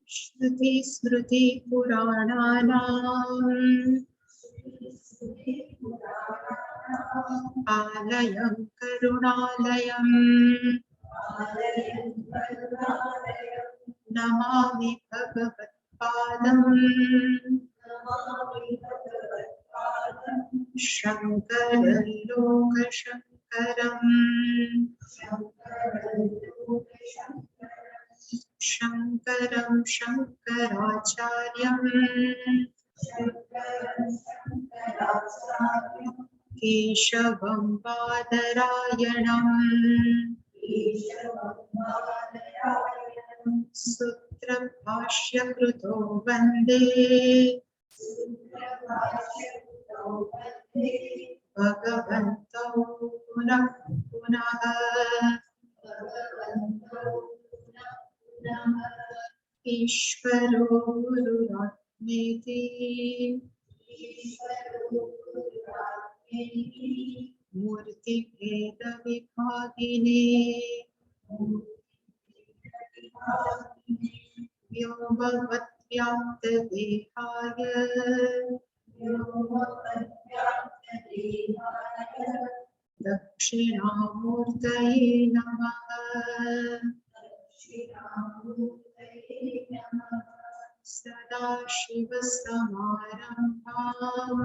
Shruti Smriti Purananam Alayam Karunalayam Namami Bhagavat Padam Shankara Loka Shankaram Shankaram Shankaracharyam Keshavam Badarayanam Sutra Bhashya Kruto Vande Bhagavantau Punah Punah Ishvaro Gururatmeti Murti Veda Vibhagine Vyomvavat Vyakta Dehaya Dakshinamurtaye Namaha Sadashiva Samarambham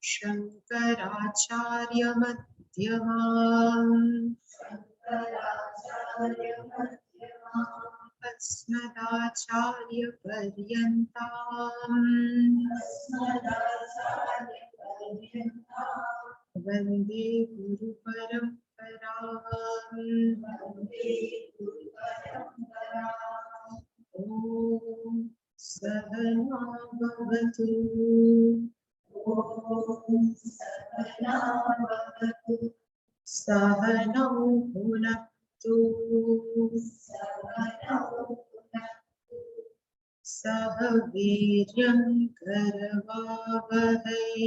Shankaracharya Madhyamam Asmadacharya Paryantam Vande Guru Paramparam Om Sahana Bhavatu Sahanau Bhunaktu Sahaviryam Karavavahai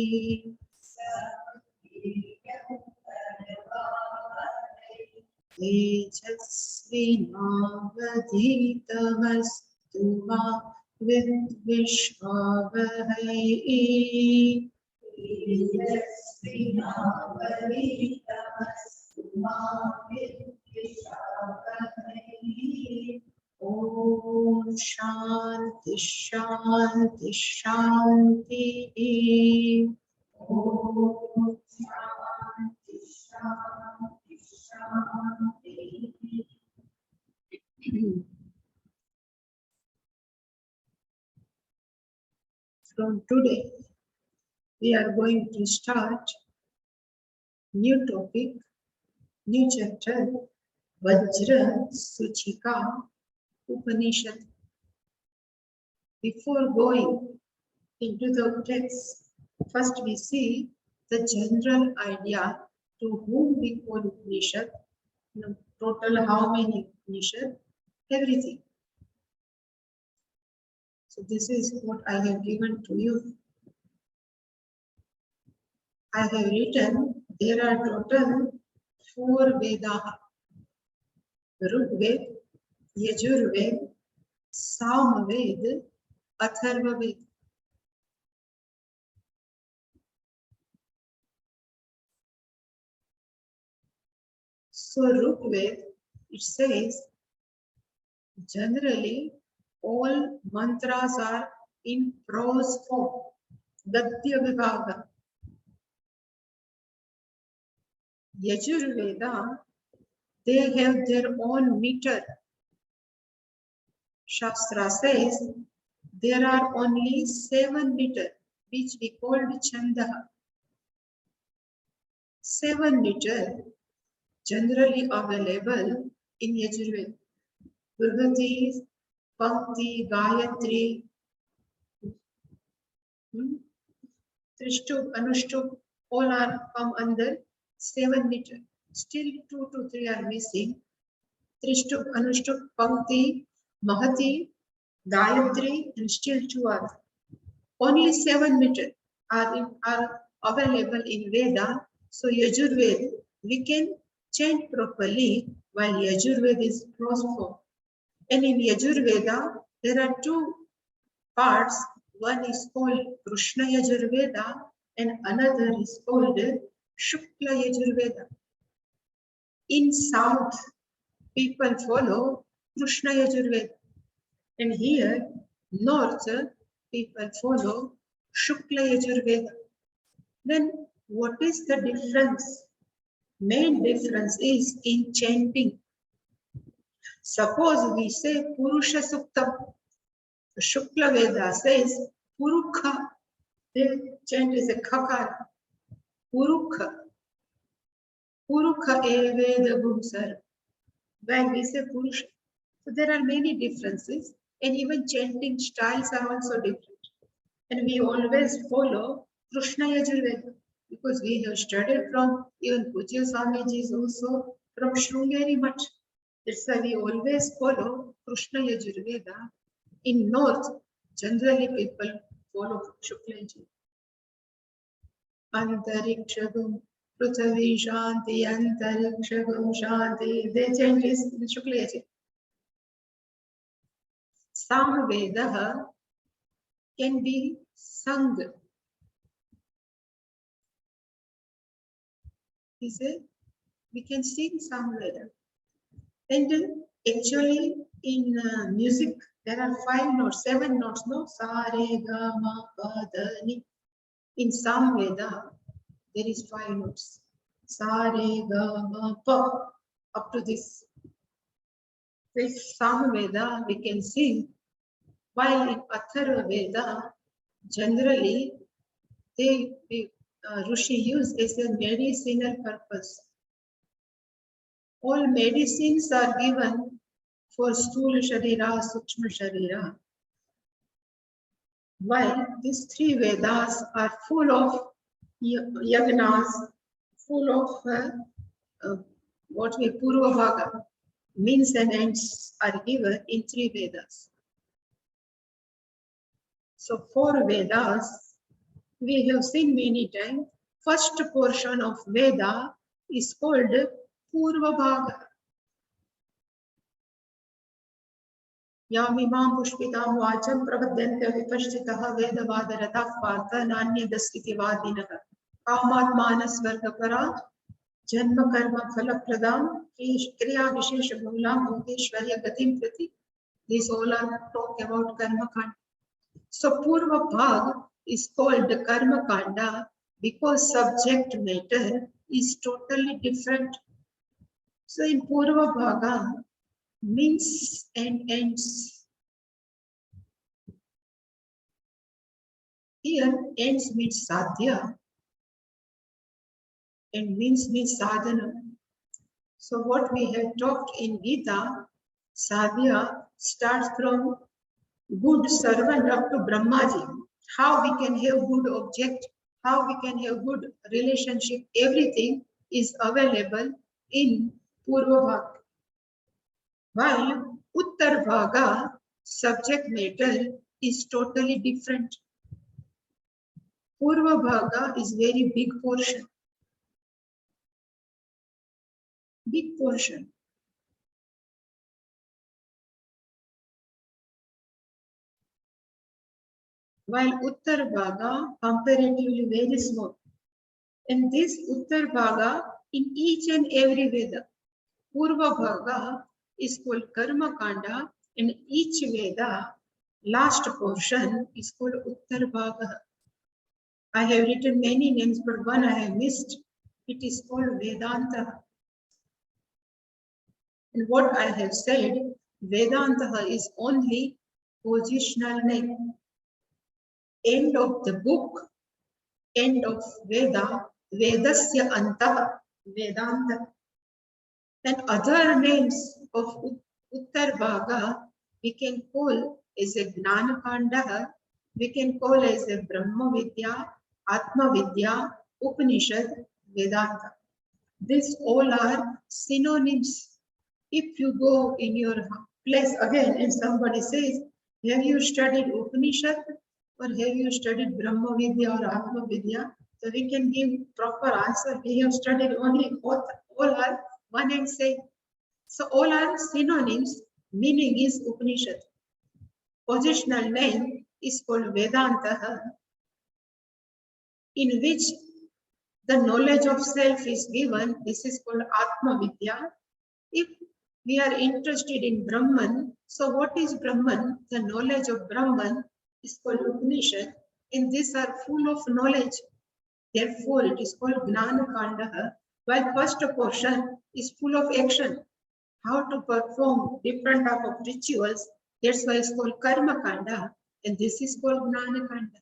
Tejasvinavadhitamastu ma vidvishvavahai Om Shanti Shanti Shanti Om Shanti Shanti Shanti. From today, we are going to start new topic, new chapter, Vajrasuchika Upanisad. Before going into the text, first we see the general idea to whom we call Upanishad, total how many Upanishad, everything. So this is what I have given to you. I have written there are total 4 Vedas: Rigveda, Yajurveda, Samaveda, Atharvaveda. So Rigveda, it says, generally all mantras are in prose form, Gadya Vibhaga. Yajurveda, they have their own meter. Shastra says there are only 7 meter, which we called Chanda. 7 meter generally available in Yajurveda. Durgati, Pankti, Gayatri, Trishtup, Anushtup, all are come under 7 meter. Still 2 to 3 are missing. Trishtup, Anushtup, Pankti, Mahati, Gayatri, and still 2 are. Only 7 meter are available in Veda. So Yajurveda, we can chant properly while Yajurveda is closed form. And in Yajurveda, there are two parts. One is called Krishna Yajurveda and another is called Shukla Yajurveda. In South, people follow Krishna Yajurveda. And here, North, people follow Shukla Yajurveda. Then what is the difference? Main difference is in chanting. Suppose we say Purusha Suktam. The Shukla Veda says Purukha. The chant is a khakar. Purukha. Purukha Eveda Bhumsar. When we say Purusha. So there are many differences, and even chanting styles are also different. And we always follow Krishna Yajurveda because we have studied from even Pujya Swamiji is also from Shrungeri Much. That's why we always follow Krishna Yajurveda. In North, generally people follow Shukla Yajurveda. Antarikshagam, Pruthavi Shanti, Antarikshagam Shanti. They chant this in Shukla Yajurveda. Samveda can be sung. He said, we can sing Samveda. And actually in music, there are 5 notes, 7 notes, no? Sa, re, ga, ma, pa, da, ni. In Samveda, there is 5 notes. Sa, re, ga, ma, pa, up to this. This Samveda we can sing, while in Atharva Veda, generally, Rishi use as a medicinal purpose. All medicines are given for Sthula Sharira, Sukshma Sharira. While these 3 Vedas are full of yagnas, full of what we Purva Bhaga, means and ends are given in 3 Vedas. So 4 Vedas, we have seen many times. First portion of Veda is called Purva Bhaga. Yamimam pushpitam vacham pravadhyante vipashchitaha vedavadaratah partha nanyadasviti vadinaha kamatmanas vargapara janma karma phalapradam kriya vishesha bhulam bhogeshwarya gatim prati. These all are talk about karma kanda. So Purva Bhag is called the Karma Kanda because subject matter is totally different. So in Purva Bhaga, means and ends. Here ends means sadhya and means sadhana. So what we have talked in Gita, sadhya starts from good servant up to Brahmaji. How we can have good object, how we can have good relationship, everything is available in Purva Bhaga. While Uttar Bhaga, subject matter is totally different. Purva Bhaga is very big portion. Big portion. While Uttar Bhaga comparatively very small. And this Uttar Bhaga in each and every Veda. Purva Bhaga is called Karma Kanda, and each Veda, last portion is called Uttar Bhaga. I have written many names, but one I have missed. It is called Vedanta. And what I have said, Vedanta is only positional name. End of the book, end of Veda, Vedasya Antah, Vedanta. And other names of Uttar Bhaga, we can call as a Gnana Kanda, we can call as a Brahma Vidya, Atma Vidya, Upanishad, Vedanta. These all are synonyms. If you go in your place again and somebody says, have you studied Upanishad or have you studied Brahma Vidya or Atma Vidya? So we can give proper answer. We have studied only all are one and same. So all are synonyms. Meaning is Upanishad. Positional name is called Vedanta, in which the knowledge of self is given. This is called Atma Vidya. If we are interested in Brahman, so what is Brahman? The knowledge of Brahman is called Upanishad, and these are full of knowledge. Therefore, it is called Gnana Kanda, while first portion is full of action. How to perform different type of rituals. That's why it's called Karma Kanda, and this is called Gnana Kanda.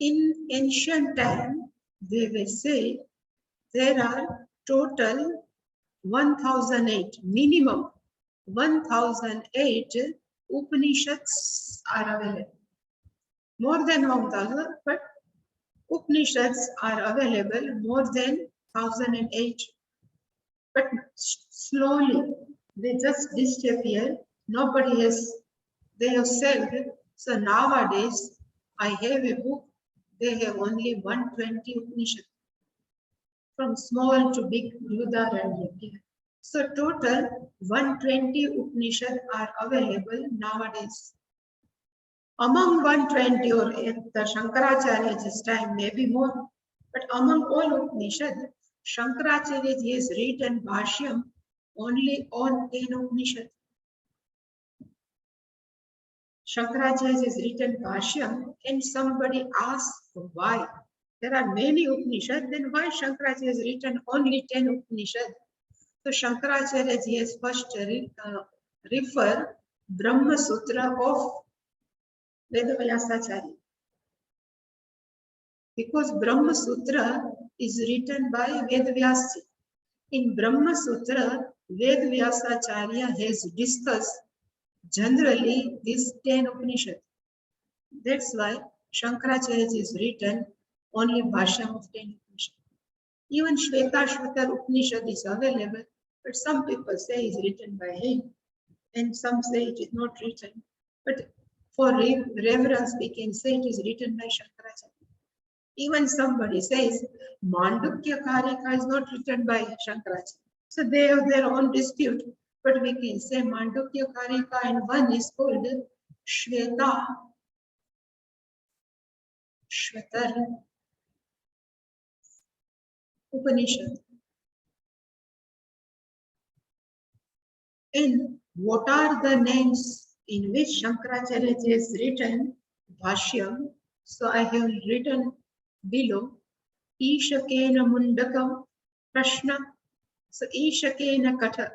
In ancient time, they will say there are total 1008, minimum 1008 Upanishads are available. More than 1000, but Upanishads are available more than 1008. But slowly they just disappear. Nobody has, they have said. So nowadays I have a book, they have only 120 Upanishads. From small to big, Brihadaranyak. So total 120 Upanishads are available nowadays. Among 120 or at the Shankaracharya's time, maybe more, but among all Upanishads, Shankaracharya has written Bhashyam only on 10 Upanishads. Shankaracharya has written Bhashyam, and somebody asks why. There are many Upanishads, then why Shankaracharya has written only 10 Upanishads? So Shankaracharya has first refer Brahma Sutra of Vedavayasacharya. Because Brahma Sutra is written by Vedavyasa. In Brahma Sutra, Vedavyasacharya has discussed generally these 10 Upanishads. That's why Shankaracharya is written only Bhashyam of 10 Upanishads. Even Shvetashvatar Upanishad is available, but some people say it's written by him, and some say it is not written. But for reverence, we can say it is written by Shankaracharya. Even somebody says Mandukya Karika is not written by Shankaracharya. So they have their own dispute, but we can say Mandukya Karika, and one is called Shveta. Shvetar Upanishad. And what are the names in which Shankaracharya has written Bhashyam? So I have written below Ishakena Mundakam Prashna. So Ishakena Katha.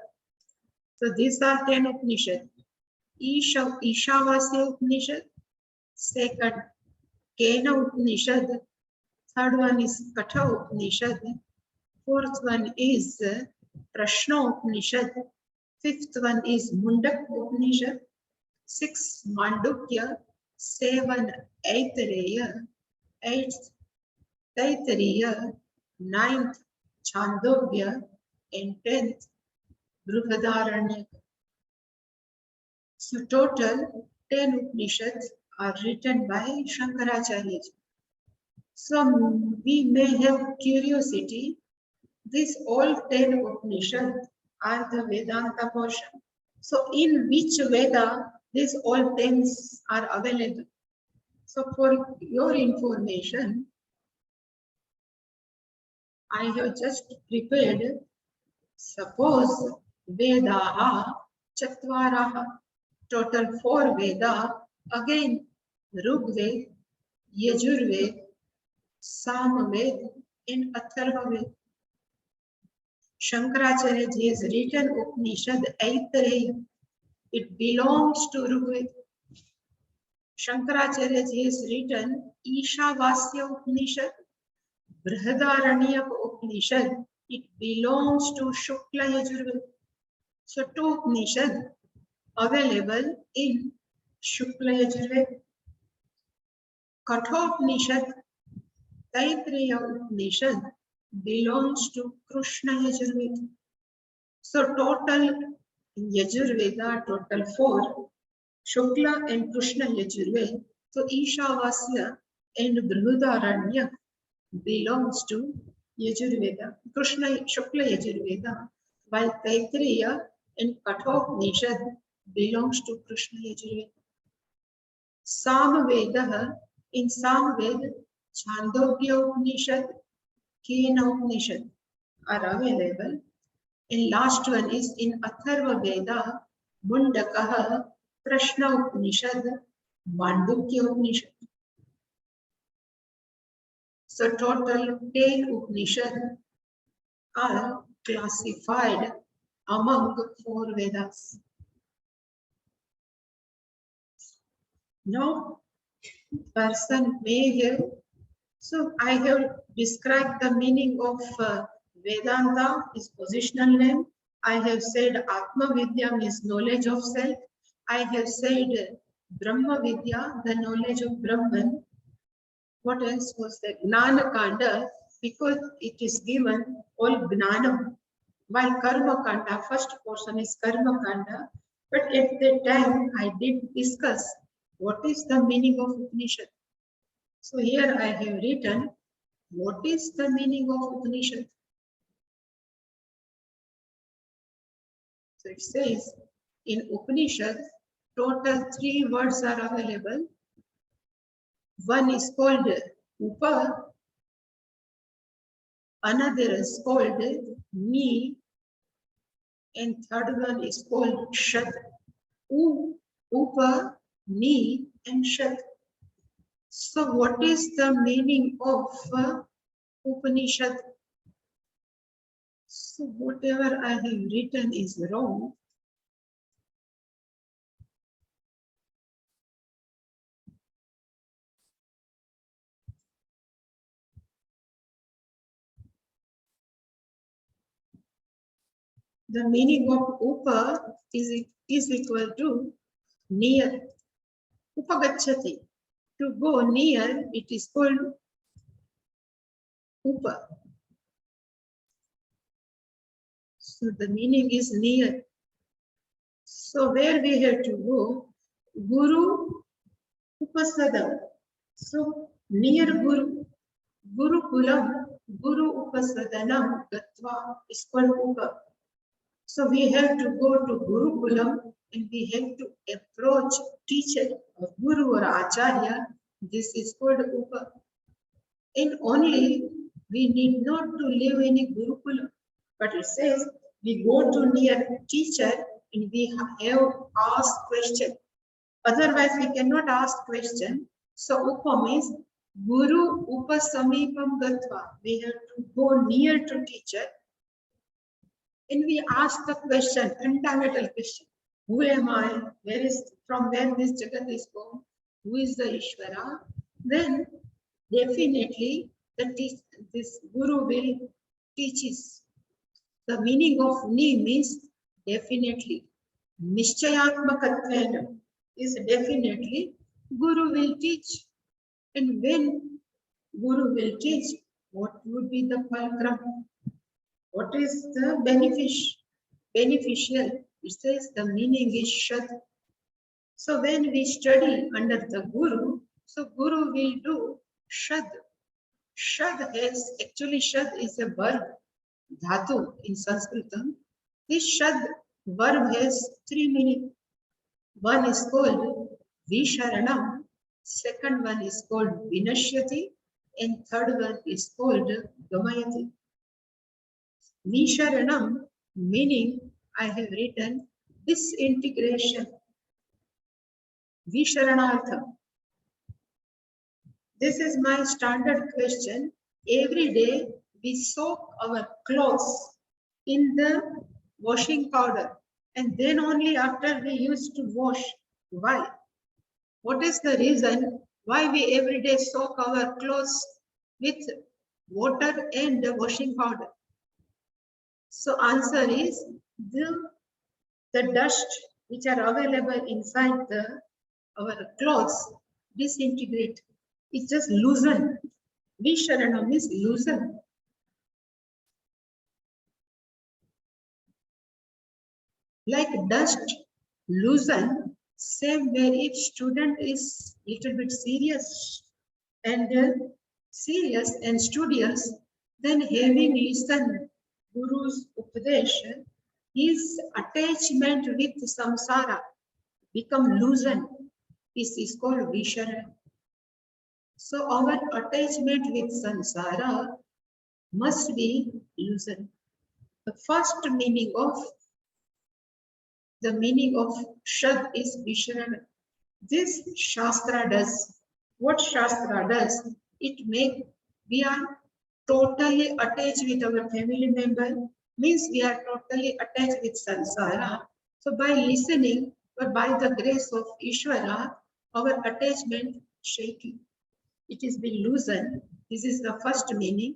So these are 10 Upanishads. Ishavasya Upanishad. Second, Kena Upanishad. Third one is Katha Upanishad. Fourth one is Prashna Upanishad. Fifth one is Mundak Upanishad. Sixth, Mandukya. 7, Aitareya. 8th, Taittiriya. 9th, Chandogya. And 10th, Brihadaranyak. So total 10 Upanishads are written by Shankaracharya. So we may have curiosity. These all 10 Upanishads are the Vedanta portion. So in which Veda these all 10 are available? So for your information, I have just prepared, suppose Vedaha Chatvaraha, total 4 Veda, again Rigveda, Yajurveda, Samaveda and Atharvaveda. Shankaracharya has written Upanishad Aitareya. It belongs to Rigveda. Shankaracharya has written Ishavasya Upanishad, Brihadaranyak Upanishad. It belongs to Shukla Yajurveda. So 2 Upanishads available in Shukla Yajurveda. Katha Upanishad, Taittiriya Upanishad belongs to Krishna Yajurveda. So total in Yajurveda, total 4, Shukla and Krishna Yajurveda. So Ishavasya and Brihadaranyak belongs to Yajurveda, Krishna Shukla Yajurveda, while Taittiriya and Kathopanishad belongs to Krishna Yajurveda. Samaveda, in Samaveda, Chandogya Upanishad, Kena Upanishad are available. And last one is in Atharva Veda, Mundakaha, Prashna Upanishad, Mandukya Upanishad. So total 10 Upanishad are classified among 4 Vedas. Now, person may have, so I have described the meaning of Vedanta is positional name. I have said Atma Vidya means knowledge of self. I have said Brahma Vidya, the knowledge of Brahman. What else was that? Gnana Kanda, because it is given all Gnanam. While Karma Kanda, first portion is Karma Kanda, but at that time I did discuss what is the meaning of Upanishad. So here I have written, what is the meaning of Upanishad? So it says, in Upanishad, total 3 words are available. One is called Upa, another is called Ni, and third one is called Shad. Upa, Ni, and Shad. So what is the meaning of Upanishad? So whatever I have written is wrong. The meaning of Upa is equal to near. Upagacchati. To go near, it is called Upa. So the meaning is near. So where we have to go? Guru Upasadam. So near Guru. Guru Kulam. Guru Upasadanam Gatva is called Upa. So we have to go to Guru Kulam and we have to approach teacher or Guru or Acharya. This is called Upa. And only we need not to live in a Gurukulam. But it says we go to near teacher and we have asked question. Otherwise we cannot ask question. So Upa means Guru Upa Samipam Gatva. We have to go near to teacher and we ask the question, fundamental question. Who am I? Where is, from where this Jagat is born? Who is the Ishvara? Then definitely this Guru will teach us. The meaning of Ni means definitely. Nishchayatmakatvena is definitely Guru will teach. And when Guru will teach, what would be the fulcrum? What is the beneficial? It says the meaning is Shad. So when we study under the Guru, so Guru will do Shad. Shad has, actually Shad is a verb, Dhatu in Sanskritam. This Shad verb has 3 meanings. One is called Visharanam, second one is called Vinashyati, and third one is called Gamayati. Visharanam, meaning I have written disintegration. Visharanartham. This is my standard question. Every day we soak our clothes in the washing powder and then only after we used to wash. Why? What is the reason why we every day soak our clothes with water and the washing powder? So answer is the dust which are available inside our clothes disintegrate. It just loosen. Visharanam means loosen. Like dust loosen, same way if student is little bit serious and serious and studious, then having listened Guru's Upadesh, his attachment with samsara become loosened. This is called Visharana. So our attachment with samsara must be loosened. The first meaning of Shad is Visharana. This Shastra does. What Shastra does? We are totally attached with our family member, means we are totally attached with samsara. So by listening, or by the grace of Ishvara, our attachment shaking. It is being loosened. This is the first meaning.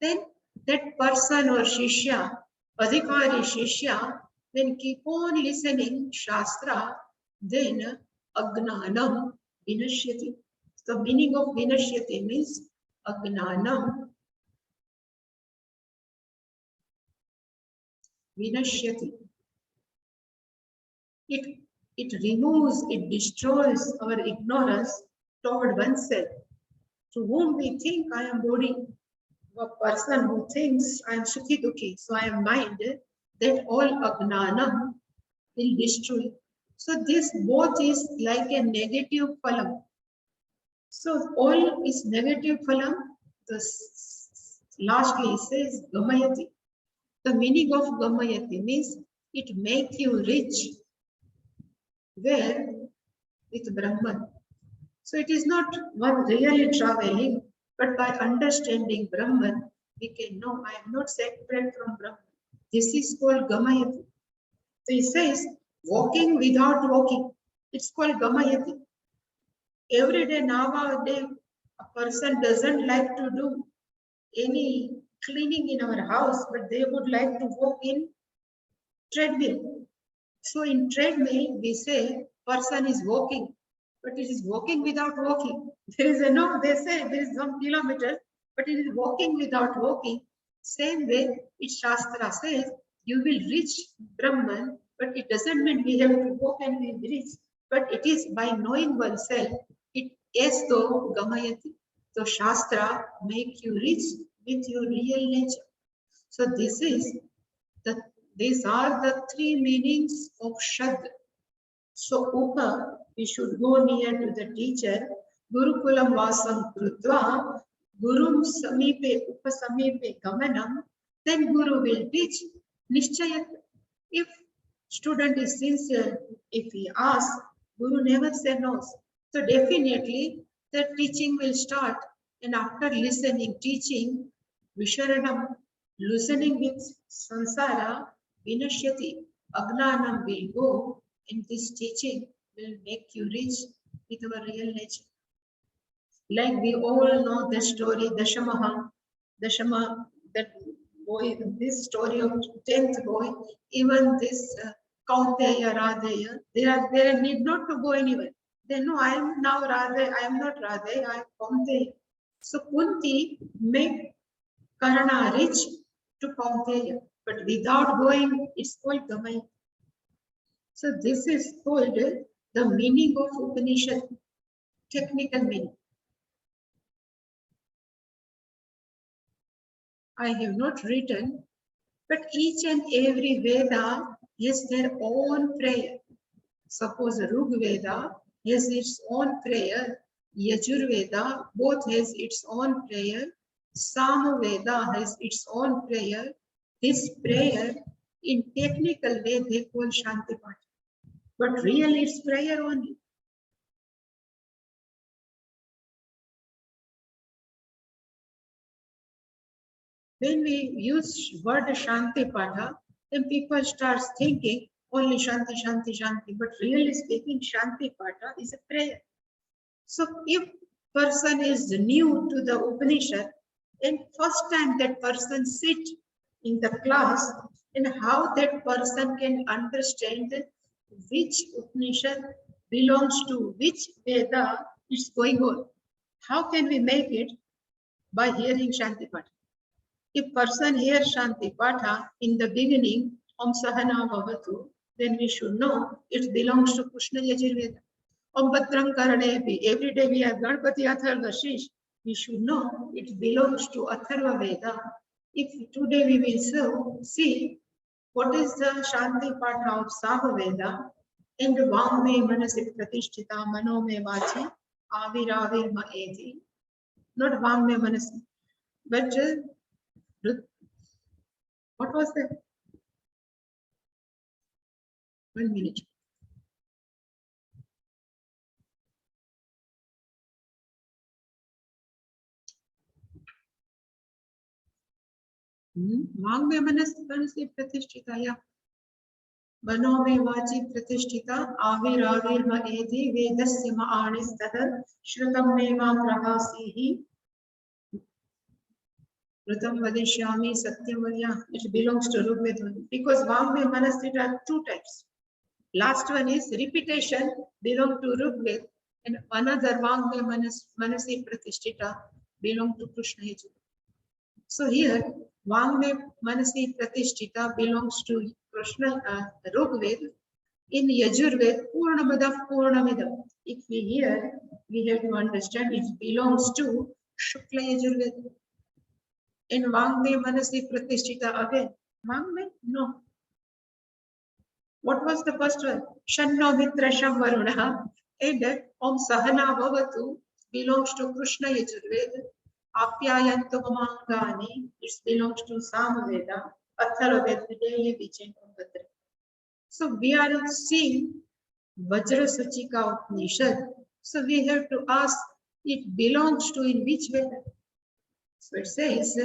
Then that person or Shishya, Adhikari Shishya, when keep on listening Shastra, then Agnanam Vinashyati. The meaning of Vinashyati means Agnanam Vinashyati. It removes, it destroys our ignorance toward oneself. To whom we think I am body, a person who thinks I am Sukhi Dukhi, so I am mind, that all Agnanam will destroy. So this both is like a negative phalam. So all is negative phalam. Lastly it says Gamayati. The meaning of Gamayati means it makes you rich. Where? With Brahman. So it is not one really traveling, but by understanding Brahman, we can know I am not separate from Brahman. This is called Gamayati. So he says, walking without walking. It's called Gamayati. Every day, nowadays, a person doesn't like to do any cleaning in our house, but they would like to walk in treadmill. So in treadmill, we say person is walking, but it is walking without walking. There is they say there is some kilometers, but it is walking without walking. Same way, it Shastra says, you will reach Brahman, but it doesn't mean we have to walk and we will reach. But it is by knowing oneself, it is though Gamayati. So Shastra make you reach with your real nature. So these are the three meanings of Shad. So Upa, we should go near to the teacher. Gurukulam Vasam Krutva, Gurum Samipe Upasamipe Gamanam, then Guru will teach Nishchayat. If student is sincere, if he asks, Guru never says no. So definitely the teaching will start, and after listening, teaching, Visharanam, listening with Sansara, Vinashyati, Agnanam will go, and this teaching will make you rich with our real nature. Like we all know the story, Dashama, that boy, this story of 10th boy, even this Kaunteya, Radheya, they need not to go anywhere. They know I am now Radhe, I am not Radhe, I am Kaunteya. So Kunti made Karna rich to Kaunteya, but without going, it's called Gamay. So this is called the meaning of Upanishad, technical meaning. I have not written, but each and every Veda has their own prayer. Suppose Rig Veda has its own prayer, Yajur Veda both has its own prayer, Sama Veda has its own prayer. This prayer, in technical way, they call Shanti Path, but really it's prayer only. When we use word Shanti Patha, then people start thinking only Shanti, Shanti, Shanti. But really speaking, Shanti Patha is a prayer. So if person is new to the Upanishad, and first time that person sit in the class, and how that person can understand which Upanishad belongs to which Veda is going on. How can we make it? By hearing Shanti Patha. If person hears Shanti Patha in the beginning, Om Sahana Bhavatu, then we should know it belongs to Krishna Yajurveda. Om Bhadrang Karanepi, every day we have Ganpati Atharva Shish, we should know it belongs to Atharva Veda. If today we will see what is the Shanti Patha of Samaveda and Vangme Manasi Pratishtita Manome Vachi Aviravir Maeti. Not Vangme Manasi, but what was that? 1 minute. Vangme Manasi Pratishtita, yeah. Manome Vachi Pratishtita Aviravir Maeti Vedasya Maanis Tadar Shraddha Meva Prahasihi Pratham Vadishyami Satyamaya. It belongs to Rigveda because Vangme Manasita are two types. Last one is repetition, belong to Rigveda, and another Vangme Manasi Pratishtita belong to Krishna Yajurveda. So here, Vangme Manasi Pratishtita belongs to Krishna Rigveda. In Yajurveda, Purnamadav Purnamidam. If we hear, we have to understand it belongs to Shukla Yajurveda. In Vangme Manasi Pratishtita again. Vangme? No. What was the first one? Shanno Mitra Sham Varuna. And Om Sahana Bhavatu belongs to Krishna Yajurveda. Apyayantu Mamangani, it belongs to Samaveda. Atharvaveda Videya Vichan Bhadra. So we are seeing Vajrasuchika Upanisad. So we have to ask, it belongs to in which Veda? So it says,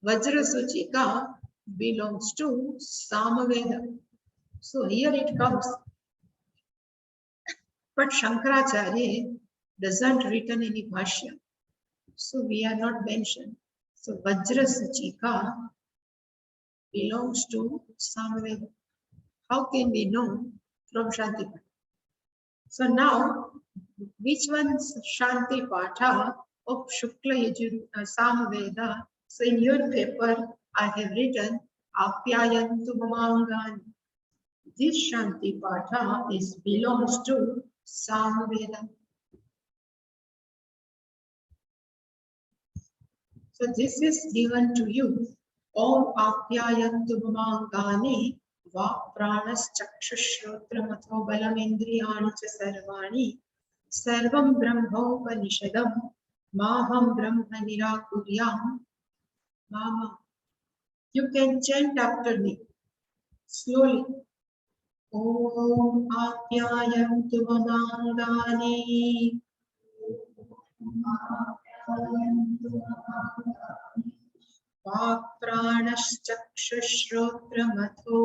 Vajrasuchika belongs to Samaveda. So here it comes. But Shankaracharya doesn't written any Bhashya. So we are not mentioned. So Vajrasuchika belongs to Samaveda. How can we know from Shanti Patha? So now, which one's Shanti Patha of Shukla Yajurveda Samaveda? So in your paper, I have written Apyayantu Mamangani. This Shanti Patha belongs to Samaveda. So this is given to you. Om Apyayantu Mamangani Va Pranas Chakshushotra Matho Balam Indriyani Cha Sarvani Sarvam Brahmopanishadam Maham Brahma Nirakuryam. Mama, you can chant after me slowly. Om Apyayantu Mamangani Va Pranas Chakshushotra Matho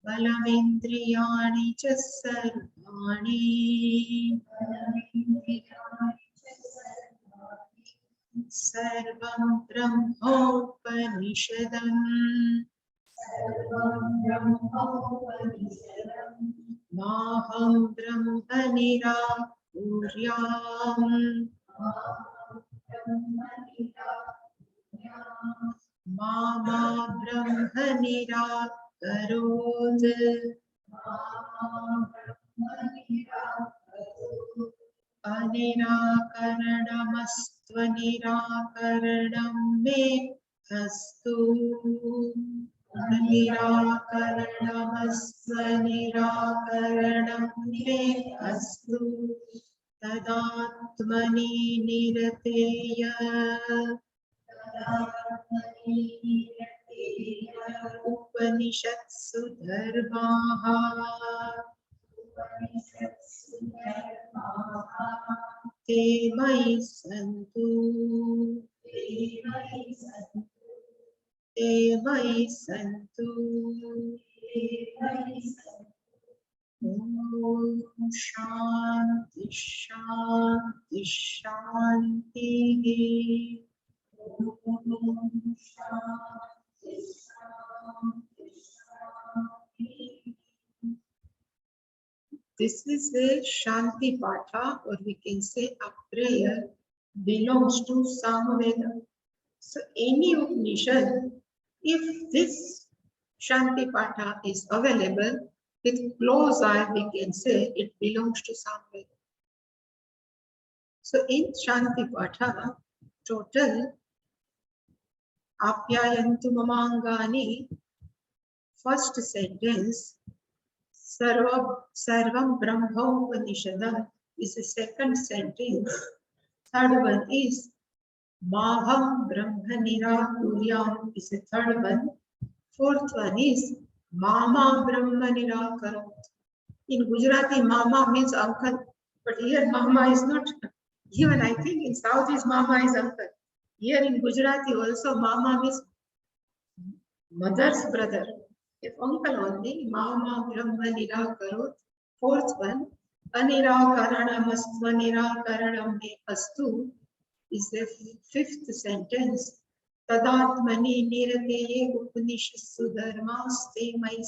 Balamindriyani Cha Sarvani Sarvam Brahmopanishadam Maham Brahma Nirakuryam Mama Brahma Nirakarod Anirakaranamastva Nirakaranam Me Astu Anirakaranamastva Nirakaranam Me Astu Tadatmani Nirateya Upanishatsu Dharmaha Te Mai Santu Te Mai Santu Om Shanti Shanti Shanti Om Shanti Shanti Shanti. This is a Shanti Patha, or we can say a prayer, belongs to Samaveda. So any Upanishad, if this Shanti Patha is available, With close eye, we can say it belongs to somewhere. So in Shanti Patha, total Apyayantu Mamangani, first sentence, Sarvam Brahma Upanishadam is the second sentence. Third one is Maham Brahma Nirakuryam is the third one. Fourth one is Mama Brahma Nirakarot. In Gujarati, Mama means uncle, but here Mama is not. Even I think in South is Mama is uncle. Here in Gujarati also Mama means mother's brother. If uncle only, Mama Brahma Nirakarot. Fourth one, Anirakaranamastva Nirakaranam me astu is the fifth sentence. Tadatmani nirateye upanishassu dharmas te mai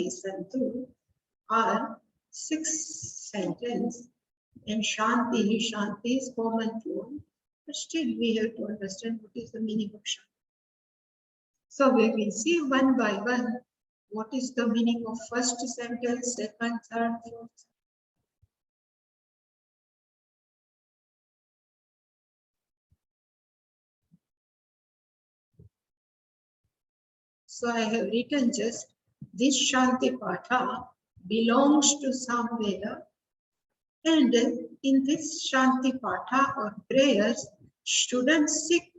santu are sixth sentence. And Shanti is common to all, but still we have to understand what is the meaning of Shanti. So we will see one by one what is the meaning of first sentence, second, third, fourth. So I have written just this Shanti Patha belongs to some Veda, and in this Shanti Patha or prayers, students seek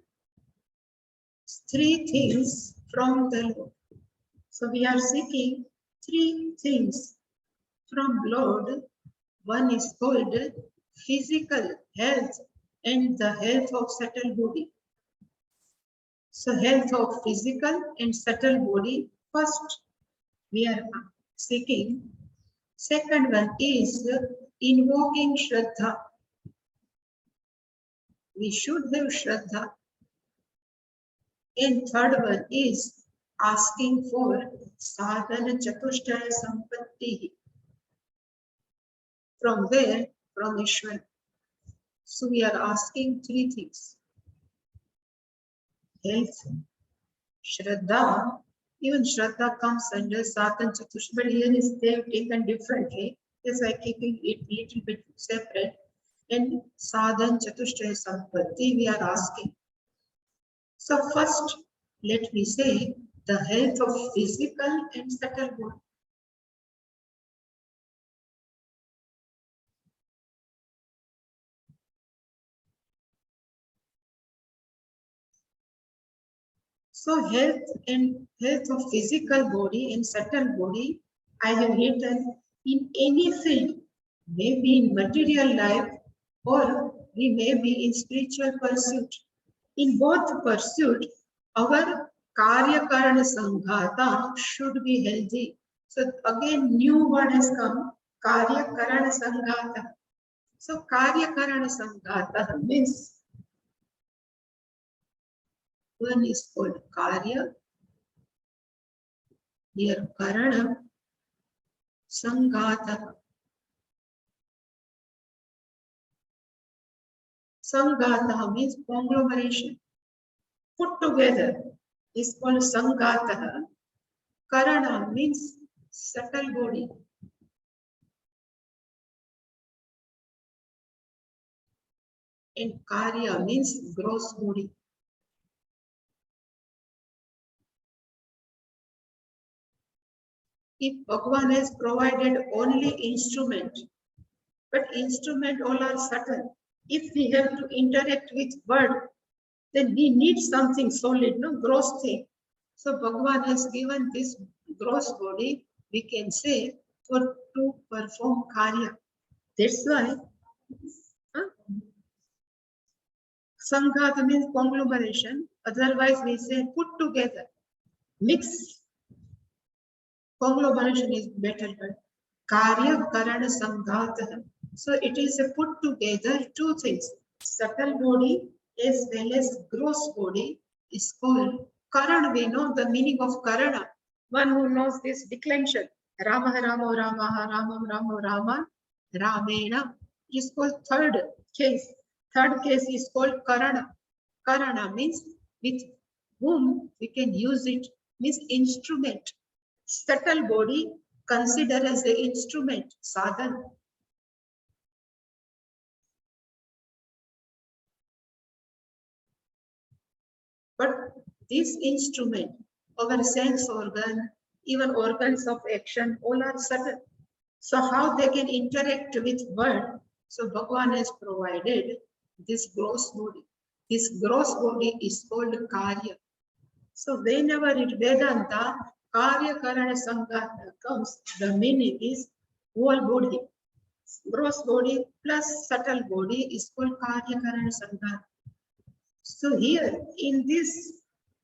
three things from the Lord. So we are seeking three things from Lord. One is called physical health and the health of subtle body. So health of physical and subtle body first we are seeking. Second one is invoking Shraddha. We should have Shraddha. And third one is asking for sadhana chatushtaya sampatti. From where? From Ishwar. So we are asking three things. Health, Shraddha, even Shraddha comes under sadhana chatushtaya, but here is they have taken differently. Yes, I keeping it a little bit separate. And sadhana chatushtaya sampatti we are asking. So first, let me say the health of physical and subtle body. So health of physical body and subtle body, I have written in any field, maybe in material life or we may be in spiritual pursuit. In both pursuit, our karya karana sanghata should be healthy. So again, new word has come, karya karana sanghata. So karya karana sanghata means one is called karya, here karana sanghata. Sanghata means conglomeration. Put together is called sanghata. Karana means subtle body. And karya means gross body. If Bhagavan has provided only instrument, but instrument all are subtle. If we have to interact with word, then we need something solid, no gross thing. So Bhagavan has given this gross body, we can say, to perform karya. That's why Sanghata means conglomeration. Otherwise, we say put together, mix. Conglomeration is better, but karya karana sanghata. So it is a put together two things. Subtle body as well as gross body is called karana. We know the meaning of karana. One who knows this declension. Rama Rama Rama Rama Rama Rama Ramena is called third case. Third case is called karana. Karana means with whom we can use it, means instrument. Subtle body considered as the instrument, sadhana. But this instrument, our sense organ, even organs of action, all are subtle. So how they can interact with world? So Bhagavan has provided this gross body. This gross body is called Karya. So whenever in Vedanta, Karya Karana Sangata comes, the meaning is whole body. Gross body plus subtle body is called Karya Karana Sangata. So here in this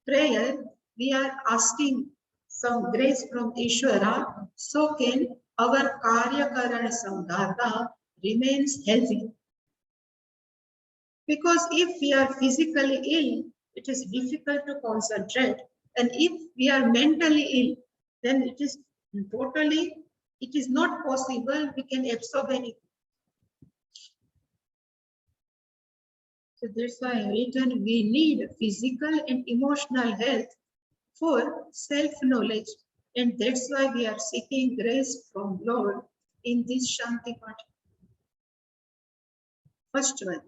prayer, we are asking some grace from Ishvara, so can our Karya Karana Samdhata remains healthy. Because if we are physically ill, it is difficult to concentrate. And if we are mentally ill, then it is not possible we can absorb anything. So that's why I written we need physical and emotional health for self-knowledge. And that's why we are seeking grace from Lord in this Shanti Path. First one.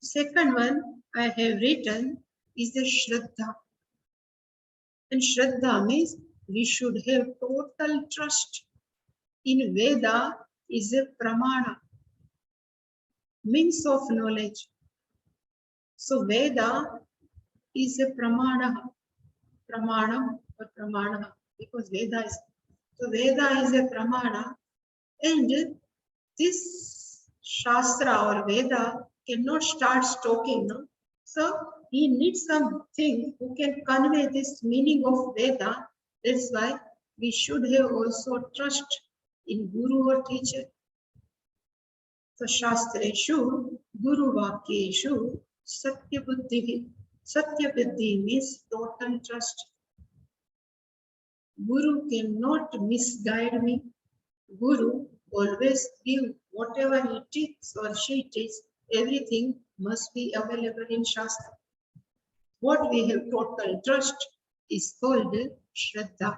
Second one I have written is the Shraddha. And Shraddha means we should have total trust. In Veda is a Pramana, means of knowledge. So Veda is a Pramana, because Veda is, so Veda is a Pramana, and this Shastra or Veda cannot start talking, no? So he needs something who can convey this meaning of Veda. That's why we should have also trust in Guru or teacher. So Shastreshu, Guru Vakyeshu, Satya Buddhi. Satya Buddhi means total trust. Guru cannot misguide me. Guru always give whatever he teaches or she teaches, everything must be available in Shastra. What we have total trust is called Shraddha.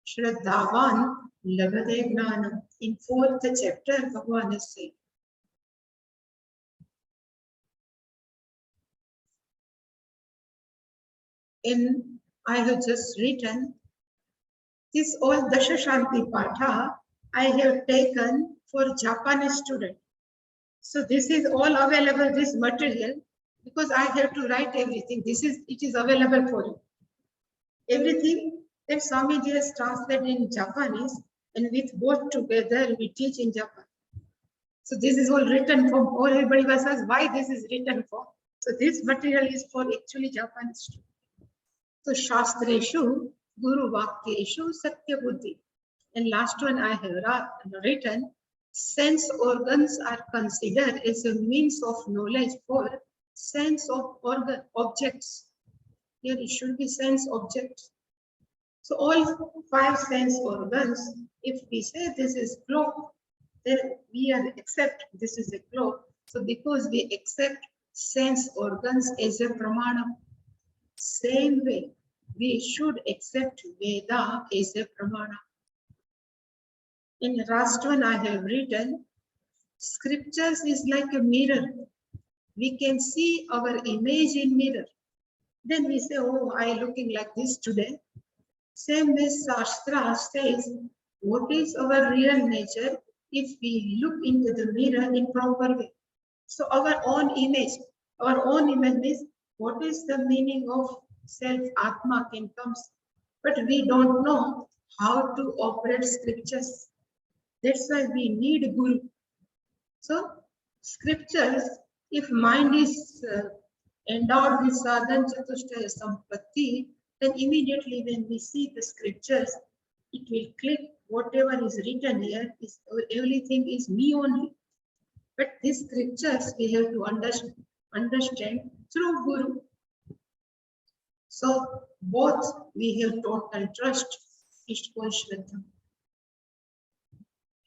Shraddhavan Labhate Gnanam. In 4th chapter, Bhagavan has said. And I have just written this all Dasha Shanti Patha I have taken for Japanese student. So this is all available, this material, because I have to write everything. It is available for you. Everything that Swamiji has translated in Japanese, and with both together we teach in Japan. So this is all written for all. Everybody was asked why this is written for. So this material is for actually Japanese students. So Shastreshu, Guru Vakyeshu, Satya Buddhi. And last one I have written, sense organs are considered as a means of knowledge for sense of organ objects. Here it should be sense objects. So all 5 sense organs, if we say this is clock, then we accept this is a clock. So because we accept sense organs as a pramana, same way we should accept Veda as a pramana. In the last one I have written, scriptures is like a mirror. We can see our image in mirror. Then we say, oh, I looking like this today. Same way Shastra says, what is our real nature if we look into the mirror in proper way? So our own image means what is the meaning of self Atma can comes. But we don't know how to operate scriptures. That's why we need Guru. So scriptures, if mind is endowed with sadhana chatushtaya sampatti, then immediately when we see the scriptures, it will click whatever is written here, everything is me only. But these scriptures we have to understand through Guru. So both we have total trust, Ishkol Shraddha.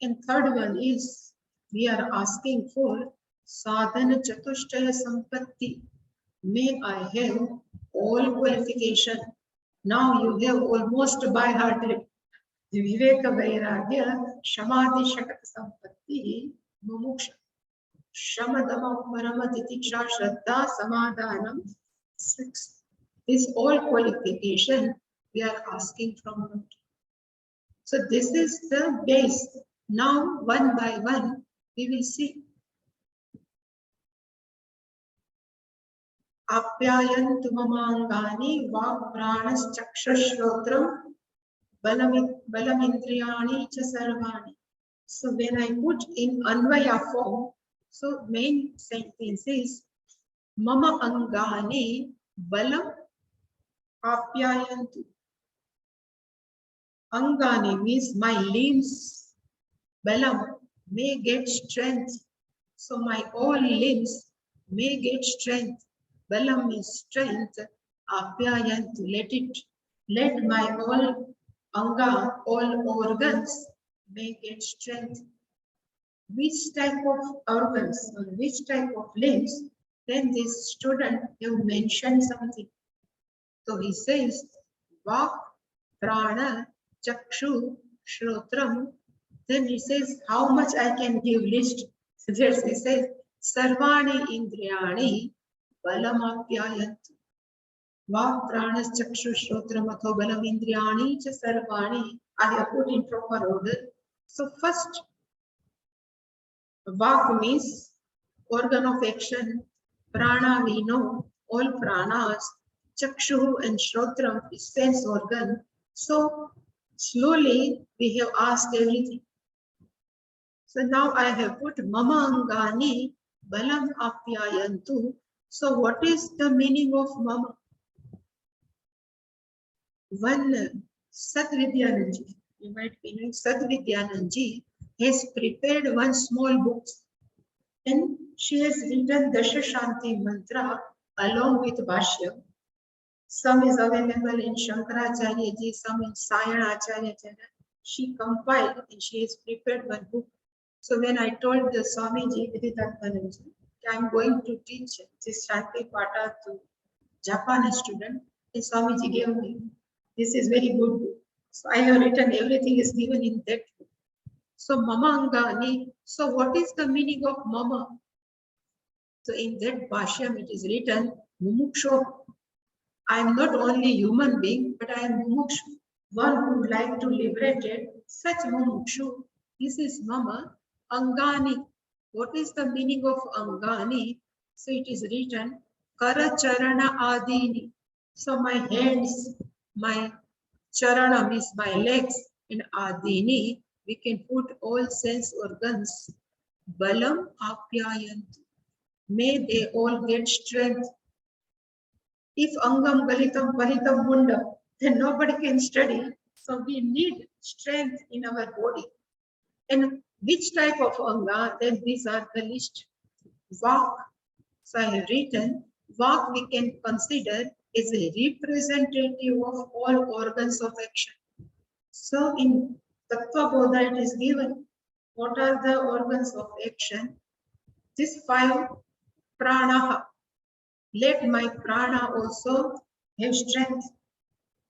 And third one is we are asking for sadhana chatushtaya sampatti. May I have all qualification Now you have almost by hearted Viveka Vairagya, Shamadhi Shakat Sampatti, Mumuksha, Shamadama Parama Titiksha Shraddha Samadhanam 6. This all qualification we are asking from Lord. So this is the base. Now one by one we will see. Apyayantu mamangani vak pranas chakshashotram balamindriyani cha sarvani. So when I put in Anvaya form, so main sentence is Mama Angani Balam Apyayantu. Angani means my limbs, Balam may get strength. So my all limbs may get strength. Balam means strength. Apyayantu, let my all Anga, all organs may get strength. Which type of organs or which type of limbs? Then this student have mentioned something. So he says, Vak, Prana, Chakshu, Shrotram. Then he says, how much I can give list? So he says, Sarvani Indriyani Balamapyayantu. Vak, Pranas, Chakshu, Shrotram, Atho Balam Indriyani cha Sarvani. I have put in proper order. So first, Vak means organ of action. Prana we know, all pranas. Chakshu and Shrotram is sense organ. So slowly we have asked everything. So now I have put Mama Angani Balam Apyayantu. So what is the meaning of Mama? One Sadvidyananji, you might be knowing Sadvidyananji, has prepared one small book and she has written Dasha Shanti Mantra along with Bhashya. Some is available in Shankaracharya ji, some in Sayana Acharya ji. She compiled and she has prepared one book. So when I told the Swamiji Viditatmananji, I am going to teach this Shanti Pata to Japanese student, and Swamiji gave me. This is very good book. So I have written everything is given in that book. So Mama Angani. So what is the meaning of Mama? So in that Bhashyam it is written Mumukshu. I am not only human being, but I am Mumukshu. One who would like to liberate it. Such Mumukshu. This is Mama Angani. What is the meaning of Angani? So it is written Kara Charana Adini. So my hands, my charana means my legs, in Adini, we can put all sense organs. Balam Apyayantu. May they all get strength. If Angam Galitam Palitam Munda, then nobody can study. So we need strength in our body. And which type of Anga? Then these are the list. Vak. So I have written, Vak we can consider is a representative of all organs of action. So in Tattva Bodha it is given, what are the organs of action? These 5 prana. Let my prana also have strength.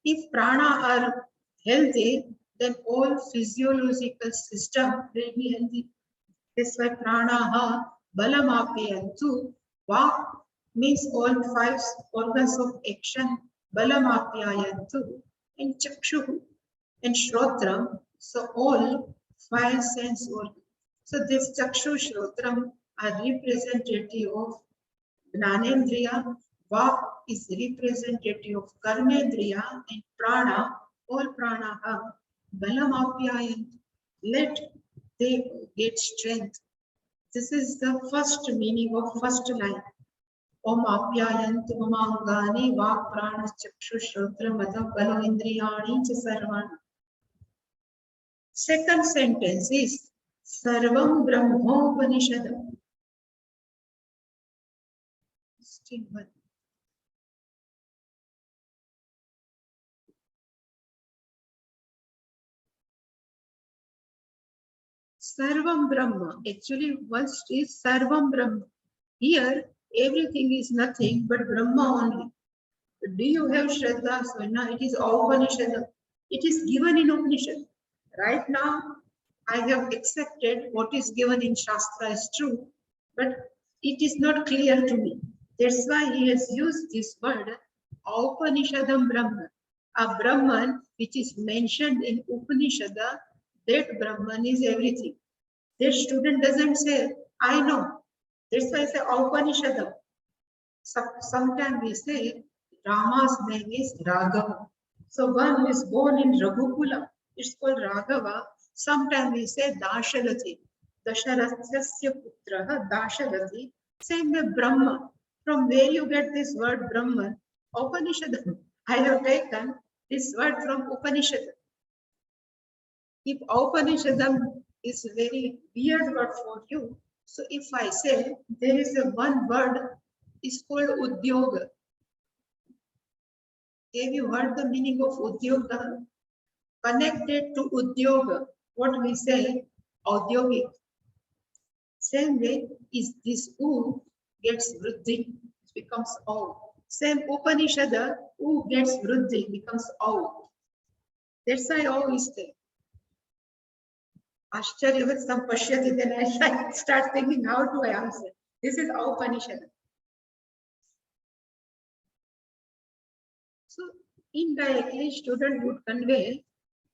If prana are healthy, then all physiological system will be healthy. That's why prana balamapyayantu. Vak means all 5 organs of action. Balamapyayantu and chakshu and Shrotram, so all 5 sense organs. So this Chakshu Shrotram are representative of Gnanendriya, Vak is representative of Karmendriya, and Prana, all Prana are Balamapyayan. Let they get strength. This is the first meaning of first line. Om Apyayantu Mamangani Vak Prana Chakshu Shrotram Madha Balamindriyani Cha Sarvani. Second sentence is Sarvam Brahmopanishadam. Still one. Sarvam Brahma. Actually, first is Sarvam Brahma. Here, everything is nothing but Brahma only. Do you have Shraddha? So now it is Upanishad. It is given in Upanishad. Right now, I have accepted what is given in Shastra is true, but it is not clear to me. That's why he has used this word, Upanishadam Brahman. A Brahman which is mentioned in Upanishad, that Brahman is everything. That student doesn't say, I know. That's why I say Upanishadam. Sometimes we say Rama's name is Raghava. So one who is born in Raghukula, it's called Raghava. Sometimes we say Dasharathi. Dasharathasya putraha Dasharathi. Same way Brahma. From where you get this word Brahman? Upanishad. I have taken this word from Upanishad. If Upanishadam is a very weird word for you, so if I say there is a one word is called Udyoga. Have you heard the meaning of Udyoga? Connected to Udyoga, what we say, Audyogik. Same way is this U gets Vriddhi, it becomes O. Same Upanishad, U gets Vriddhi, becomes O. That's why O is there. Ashcharyavat sampashyati, then I start thinking, how do I answer? This is Upanishad. So indirectly, student would convey,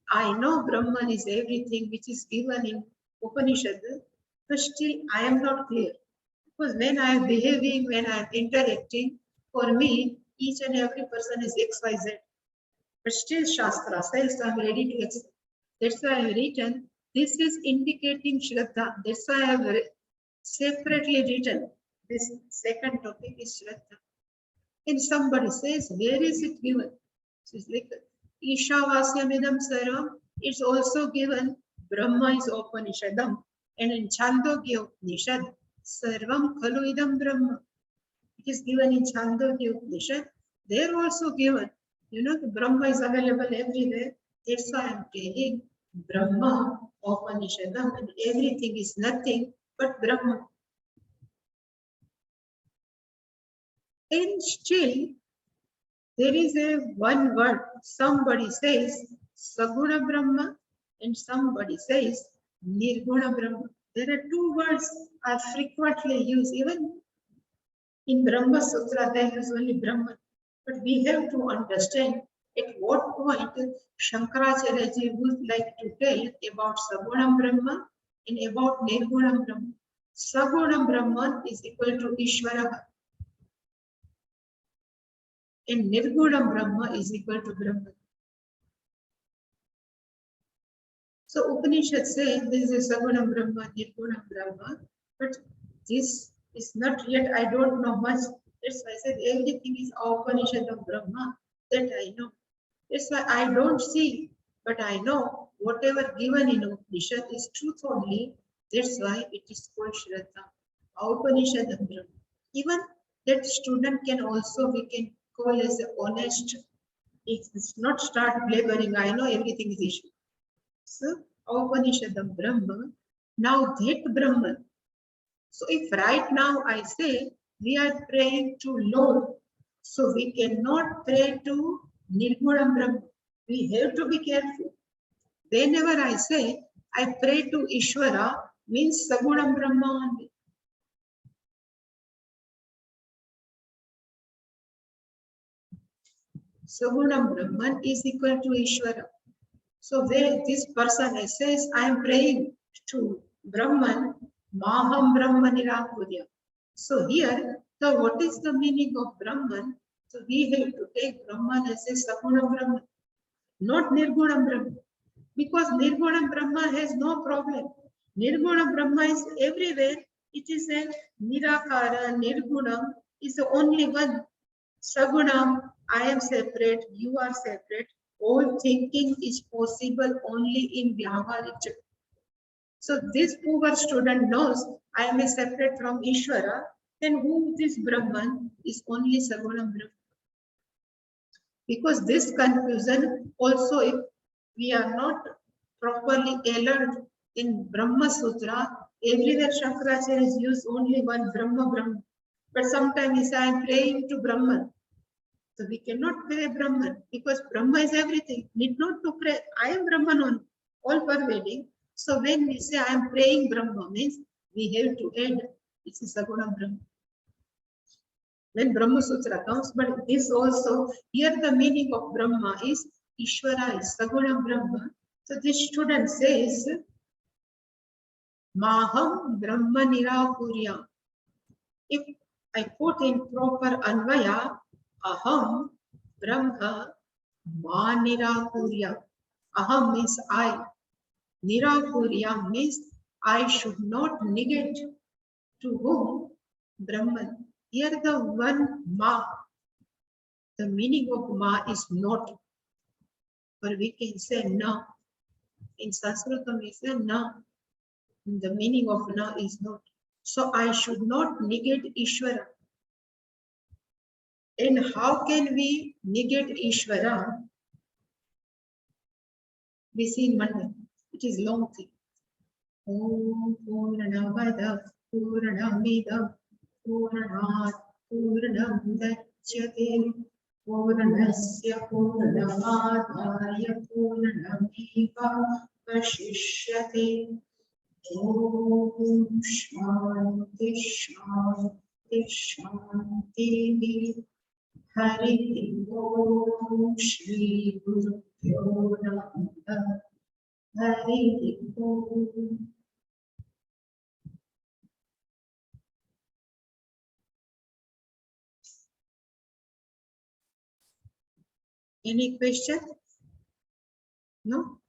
I know Brahman is everything which is given in Upanishad, but still I am not clear. Because when I am behaving, when I am interacting, for me, each and every person is XYZ. But still Shastra says I am ready to accept. That's why I have written, this is indicating Shraddha. That's why I have separately written. This second topic is Shraddha. And somebody says, where is it given? So it's like Ishavasyamidam Sarvam. It's also given Brahma is Upanishadam. And in Chandogya Upanishad, Sarvam Khalu Idam Brahma. It is given in Chandogya Upanishad. They're also given. You know, the Brahma is available everywhere. That's why I'm telling Brahma, Upanishadam, and everything is nothing but Brahma. And still, there is a one word. Somebody says Saguna Brahma and somebody says Nirguna Brahma. There are two words are frequently used. Even in Brahma Sutra, they use only Brahman. But we have to understand at what point Shankaracharya ji would like to tell about Sagunam Brahma and about Nirgunam Brahma. Sagunam Brahman is equal to Ishvara. And Nirgunam Brahma is equal to Brahman. So Upanishad says this is Sagunam Brahma, Nirgunam Brahma, but this is not yet, I don't know much. That's why I said everything is Upanishad of Brahma, that I know. That's why I don't see, but I know whatever given in Upanishad is truth only. That's why it is called Shraddha, Upanishad of Brahma. Even that student can also, we can call as honest. It's not start blabbering, I know everything is issue. So, Upanishad of Brahma, now that Brahman. So, if right now I say we are praying to Lord, so we cannot pray to Nirgunam Brahma. We have to be careful. Whenever I say I pray to Ishvara, means Sagunam Brahma only. Sagunam Brahman is equal to Ishvara. So where this person says, I am praying to Brahman, Maham Brahma Nirakurya. So here, so what is the meaning of Brahman? So we have to take Brahman as a Sagunam Brahman, not Nirgunam Brahman. Because Nirgunam Brahma has no problem. Nirgunam Brahma is everywhere. It is a Nirakara, Nirgunam is the only one. Sagunam, I am separate, you are separate. All thinking is possible only in Vyavaharik. So this poor student knows I am separate from Ishvara, then who this Brahman is only Sagunam Brahman. Because this confusion also, if we are not properly alert in Brahma Sutra, everywhere Shankaracharya is used only one Brahma. But sometimes I am praying to Brahman. So we cannot pray Brahman because Brahma is everything. Need not to pray. I am Brahman on all pervading. So when we say I am praying Brahma means we have to add this is Saguna Brahma. When Brahma Sutra comes, but this also here the meaning of Brahma is Ishvara is Saguna Brahma. So this student says Maham Brahma Nirakurya. If I put in proper Anvaya, Aham Brahma Ma Nirakurya. Aham means I. Nirakurya means I should not negate. To whom? Brahman. Here the one Ma. The meaning of Ma is not. Or we can say Na. In Sanskrit we say Na. The meaning of Na is not. So I should not negate Ishvara. And how can we negate Ishvara? We see in Monday. It is long thing. Om Purnamada Purnamidam Purnat Purnam Dachyate Purnasya Purnamadaya Purnameva Vashishyate. Om Shanti Shanti Shanti Hari Om Shri Guru Namaha Hari Om. Any question? No?